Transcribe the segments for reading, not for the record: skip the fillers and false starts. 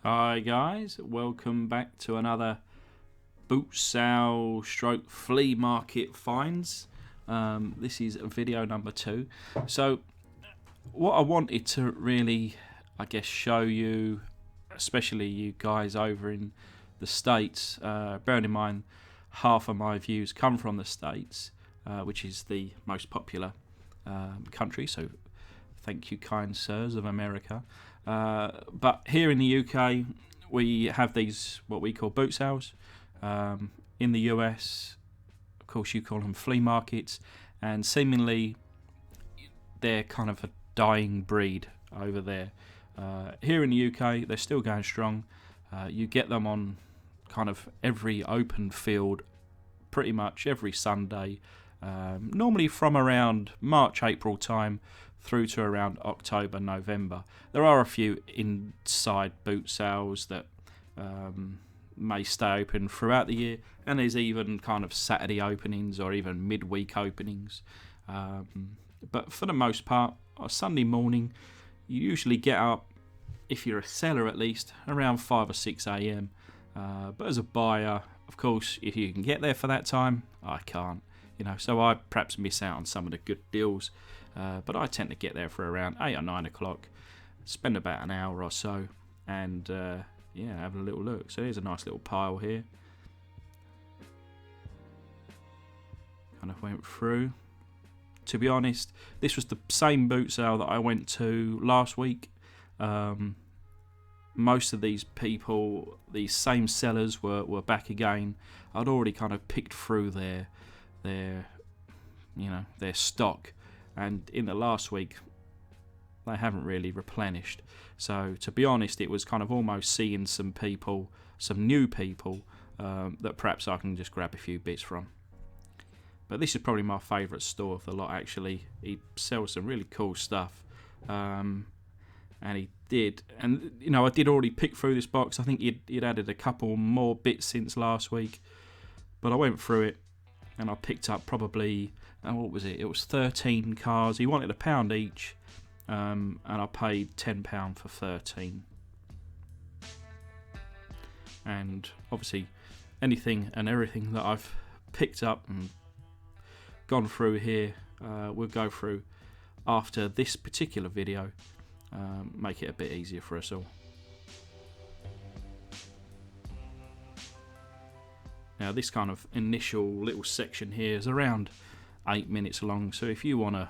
Hi guys, welcome back to another Bootsale stroke flea market finds. This is video number 2. So what I wanted to really, show you, especially you guys over in the States, bearing in mind half of my views come from the States, which is the most popular country, so thank you kind sirs of America. But here in the UK, we have these what we call boot sales. In the US, of course, you call them flea markets, and seemingly they're kind of a dying breed over there. Here in the UK, they're still going strong. You get them on kind of every open field, pretty much every Sunday, normally from around March, April time through to around October, November. There are a few inside boot sales that may stay open throughout the year, and there's even kind of Saturday openings or even midweek openings. But for the most part, on Sunday morning, you usually get up, if you're a seller at least, around 5 or 6 a.m. But as a buyer, of course, if you can get there for that time, I can't. So I perhaps miss out on some of the good deals. But I tend to get there for around 8 or 9 o'clock, spend about an hour or so, and have a little look. So there's a nice little pile here. Kind of went through. To be honest, this was the same boot sale that I went to last week. Most of these people, these same sellers, were back again. I'd already kind of picked through their stock. And in the last week, they haven't really replenished. So to be honest, it was kind of almost seeing some people, some new people, that perhaps I can just grab a few bits from. But this is probably my favourite store of the lot, actually. He sells some really cool stuff. And he did. And, I did already pick through this box. I think he'd added a couple more bits since last week. But I went through it, and I picked up probably... what was it? It was 13 cars. He wanted £1 each, and I paid £10 for 13. And obviously, anything and everything that I've picked up and gone through here, we'll go through after this particular video. Make it a bit easier for us all. Now, this kind of initial little section here is around 8 minutes long, so if you want to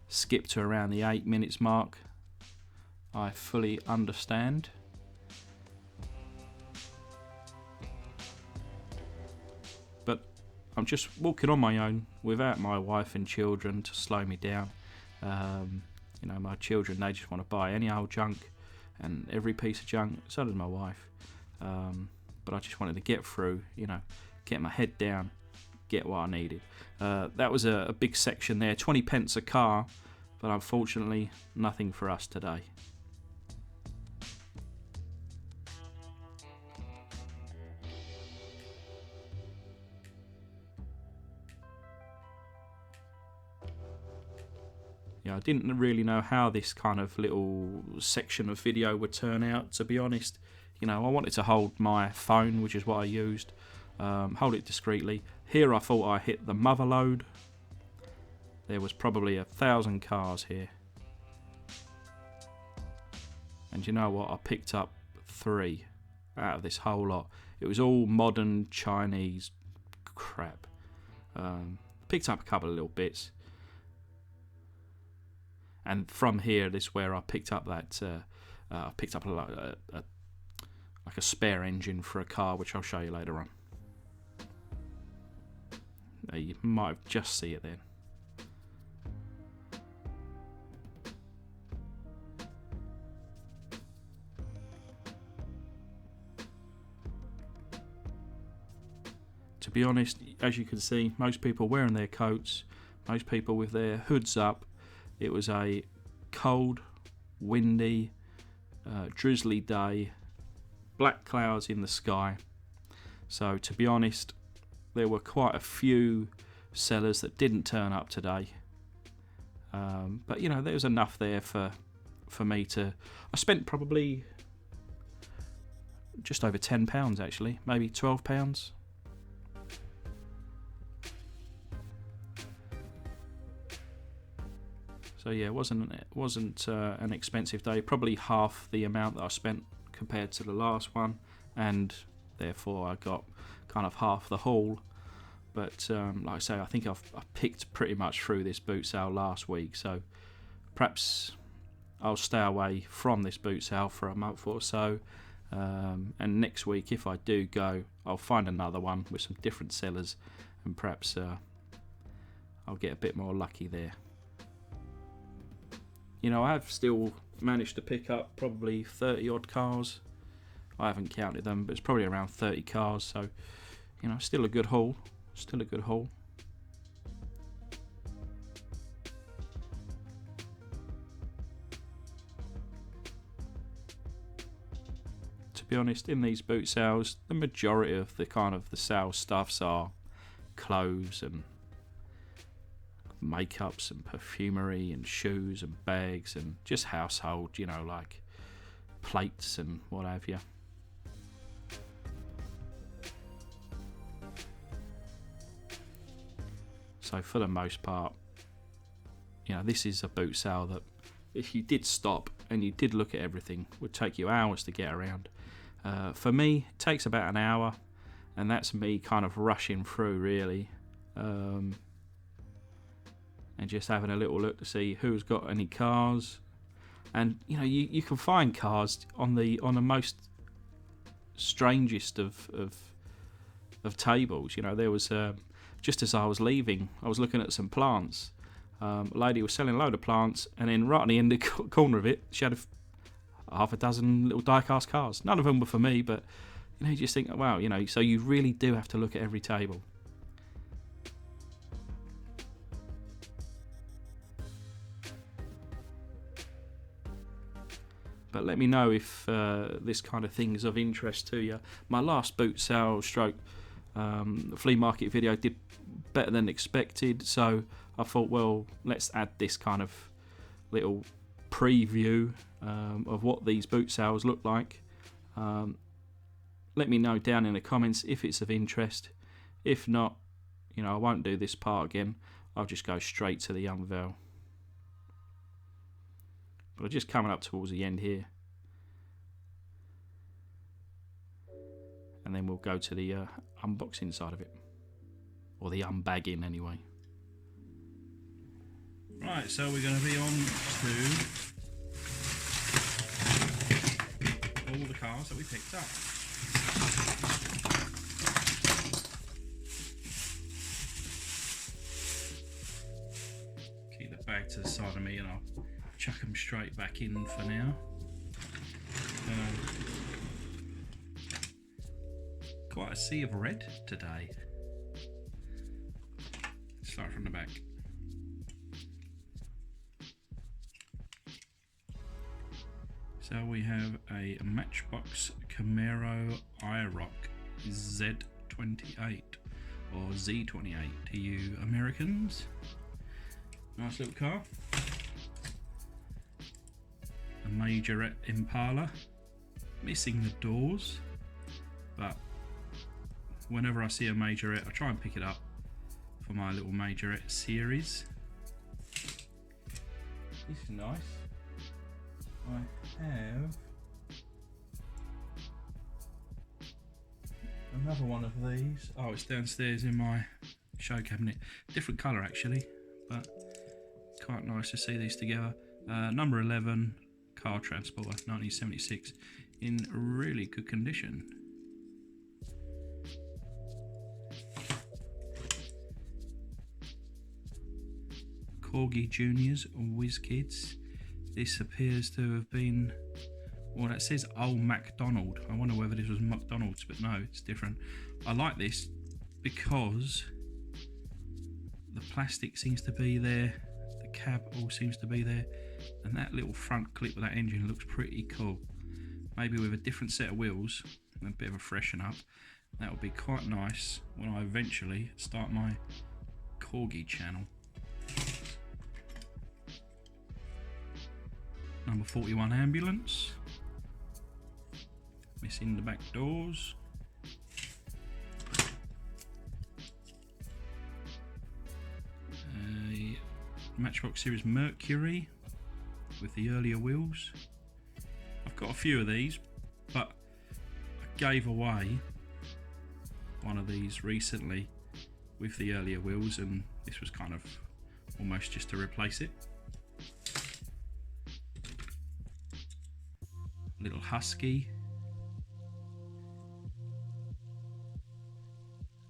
skip to around the 8 minutes mark, I fully understand. But I'm just walking on my own without my wife and children to slow me down. My children, they just want to buy any old junk and every piece of junk, so does my wife. But I just wanted to get through, get my head down, get what I needed. That was a big section there, 20 pence a car, but unfortunately nothing for us today. I didn't really know how this kind of little section of video would turn out, to be honest. I wanted to hold my phone, which is what I used, hold it discreetly. Here I thought I hit the mother load. There was probably 1,000 cars here. And you know what? I picked up 3 out of this whole lot. It was all modern Chinese crap. Picked up a couple of little bits. And from here, this is where I picked up that. I picked up like a spare engine for a car, which I'll show you later on. You might have just see it then. To be honest, as you can see, most people wearing their coats, most people with their hoods up. It was a cold, windy, drizzly day, black clouds in the sky. So to be honest, there were quite a few sellers that didn't turn up today. But there was enough there for me to... I spent probably just over £10 actually, maybe £12. So yeah, it wasn't an expensive day. Probably half the amount that I spent compared to the last one, and therefore I got kind of half the haul. But like I say, I think I picked pretty much through this boot sale last week, so perhaps I'll stay away from this boot sale for a month or so, and next week, if I do go, I'll find another one with some different sellers, and perhaps I'll get a bit more lucky there. You know, I've still managed to pick up probably 30 odd cars. I haven't counted them, but it's probably around 30 cars, so you know, still a good haul. Still a good haul. To be honest, in these boot sales, the majority of the sale stuffs are clothes and makeups and perfumery and shoes and bags and just household, you know, like plates and what have you. So for the most part, you know, this is a boot sale that if you did stop and you did look at everything, would take you hours to get around. For me, it takes about an hour, and that's me kind of rushing through really, and just having a little look to see who's got any cars. And you know, you can find cars on the most strangest of tables. You know, there was just as I was leaving, I was looking at some plants. A lady was selling a load of plants, and then right on the end corner of it, she had half a dozen little diecast cars. None of them were for me, but you know, you just think, wow, you know, so you really do have to look at every table. But let me know if this kind of thing is of interest to you. My last boot sale stroke flea market video did better than expected, so I thought, well, let's add this kind of little preview of what these boot sales look like. Let me know down in the comments if it's of interest. If not, you know, I won't do this part again. I'll just go straight to the unveil. But we're just coming up towards the end here, and then we'll go to the unboxing side of it, or the unbagging anyway. Right, so we're going to be on to all the cars that we picked up. Keep the bag to the side of me and I'll chuck them straight back in for now. Quite a sea of red today. Start from the back. So we have a Matchbox Camaro IROC Z28 or Z28 to you Americans. Nice little car. A Majorette Impala, missing the doors, but whenever I see a Majorette I try and pick it up for my little Majorette series. This is nice. I have another one of these. Oh, it's downstairs in my show cabinet. Different colour actually, but it's quite nice to see these together. Number 11 car transporter, 1976, in really good condition. Corgi Juniors Whiz Kids. This appears to have been, well, that says Old MacDonald. I wonder whether this was McDonald's, but no, it's different. I like this because the plastic seems to be there, the cab all seems to be there, and that little front clip with that engine looks pretty cool. Maybe with a different set of wheels and a bit of a freshen up, that would be quite nice when I eventually start my Corgi channel. Number 41 ambulance. Missing the back doors. Matchbox Series Mercury with the earlier wheels. I've got a few of these, but I gave away one of these recently with the earlier wheels, and this was kind of almost just to replace it. Little Husky.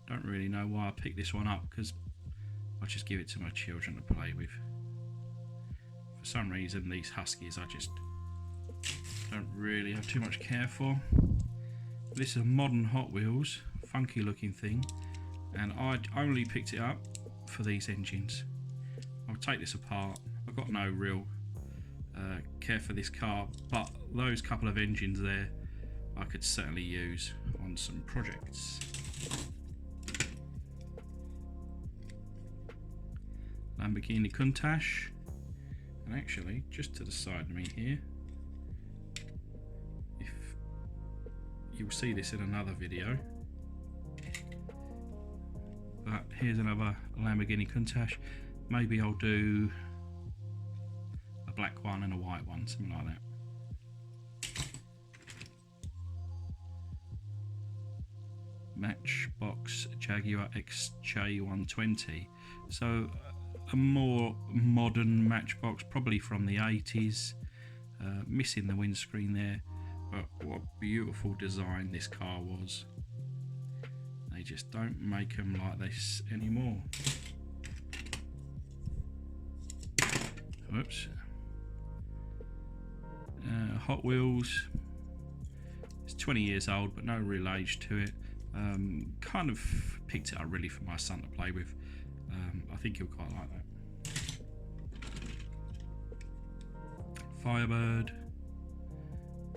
Don't really know why I picked this one up, because I just give it to my children to play with. For some reason, these Huskies I just don't really have too much care for. This is a modern Hot Wheels, funky looking thing, and I only picked it up for these engines. I'll take this apart. I've got no real care for this car, but those couple of engines there I could certainly use on some projects. Lamborghini Countach, and actually just to the side of me here, if you'll see this in another video, but here's another Lamborghini Countach. Maybe I'll do a black one and a white one, something like that. Matchbox Jaguar XJ120, so a more modern Matchbox, probably from the 80s. Missing the windscreen there, but what a beautiful design this car was. They just don't make them like this anymore. Whoops. Hot Wheels. It's 20 years old, but no real age to it. Kind of picked it up really for my son to play with. I think he'll quite like that. Firebird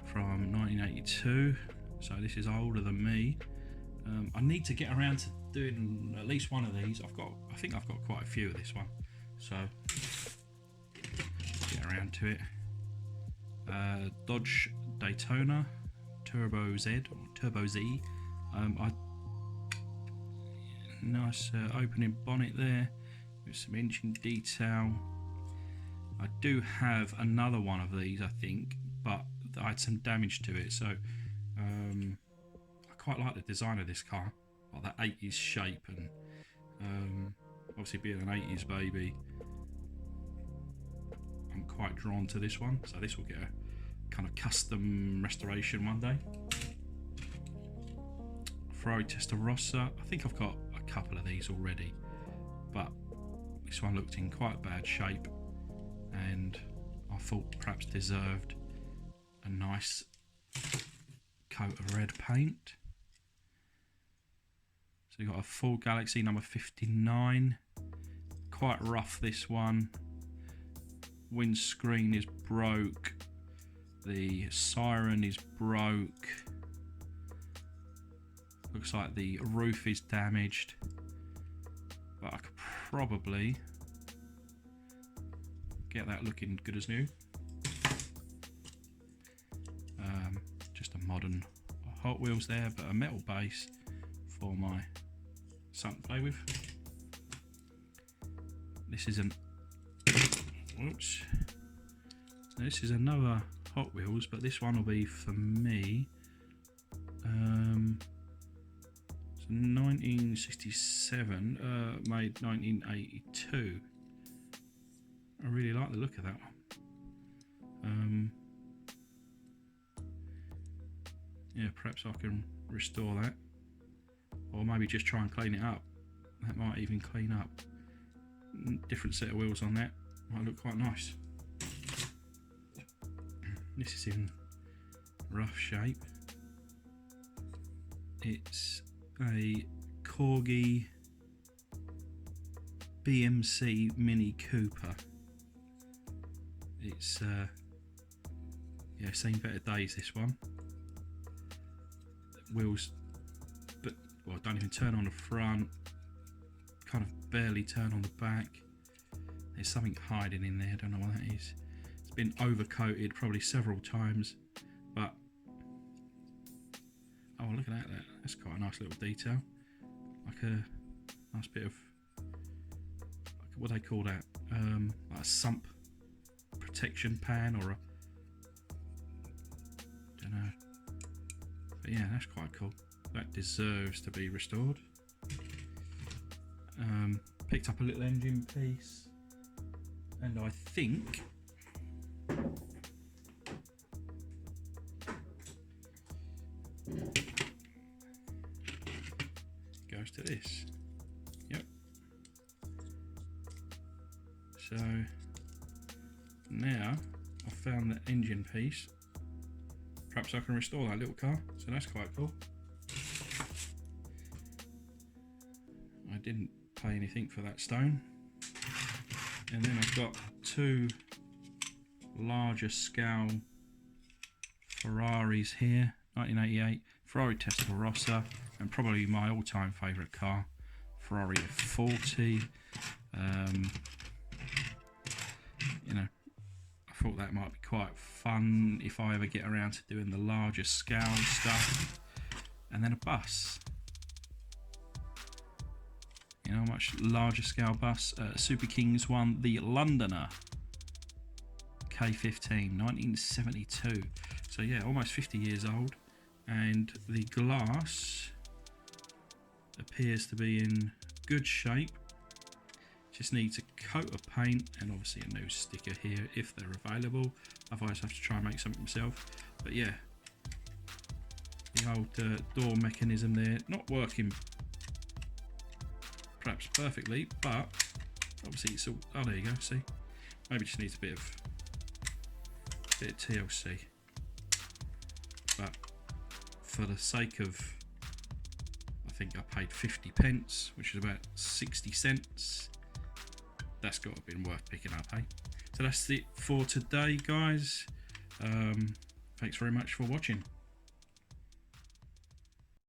from 1982, so this is older than me. I need to get around to doing at least one of these. I think I've got quite a few of this one, so get around to it. Dodge Daytona Turbo Z or Turbo Z. Nice opening bonnet there with some engine detail. I do have another one of these, I think, but I had some damage to it, so I quite like the design of this car, like that 80s shape, and obviously being an 80s baby, I'm quite drawn to this one, so this will get a kind of custom restoration one day. Ferrari Testarossa, I think I've got a couple of these already, but this one looked in quite bad shape, and I thought perhaps deserved a nice coat of red paint. So you've got a full Galaxy number 59, quite rough this one. Windscreen is broke, the siren is broke, looks like the roof is damaged, but I could probably get that looking good as new. Just a modern Hot Wheels there, but a metal base for my son to play with. This is this is another Hot Wheels, but this one will be for me. It's 1967, made 1982. I really like the look of that one. Yeah, perhaps I can restore that, or maybe just try and clean it up. That might even clean up. Different set of wheels on that might look quite nice. This is in rough shape. It's a Corgi BMC Mini Cooper. It's yeah, seen better days, this one. Wheels, but well, don't even turn on the front, kind of barely turn on the back. There's something hiding in there, I don't know what that is. It's been overcoated probably several times, but look at that. That's quite a nice little detail. Like a nice bit of, like, what do they call that? Like a sump protection pan, or a, don't know. But yeah, that's quite cool. That deserves to be restored. Picked up a little engine piece, and I think goes to this. Yep. So now I've found the engine piece. Perhaps I can restore that little car, so that's quite cool. I didn't pay anything for that stone. And then I've got two larger scale Ferraris here, 1988 Ferrari Testarossa, and probably my all-time favourite car, Ferrari F40. You know, I thought that might be quite fun if I ever get around to doing the larger scale stuff. And then a bus. You know, much larger scale bus. Super Kings one, the Londoner K15, 1972. So yeah, almost 50 years old. And the glass appears to be in good shape. Just needs a coat of paint and obviously a new sticker here if they're available. Otherwise I have to try and make something myself. But yeah, the old door mechanism there, not working perhaps perfectly, but obviously it's all, oh there you go, see, maybe just needs a bit of TLC, but for the sake of, I think I paid 50p, which is about 60 cents, that's got to have been worth picking up, eh? So that's it for today, guys. Thanks very much for watching.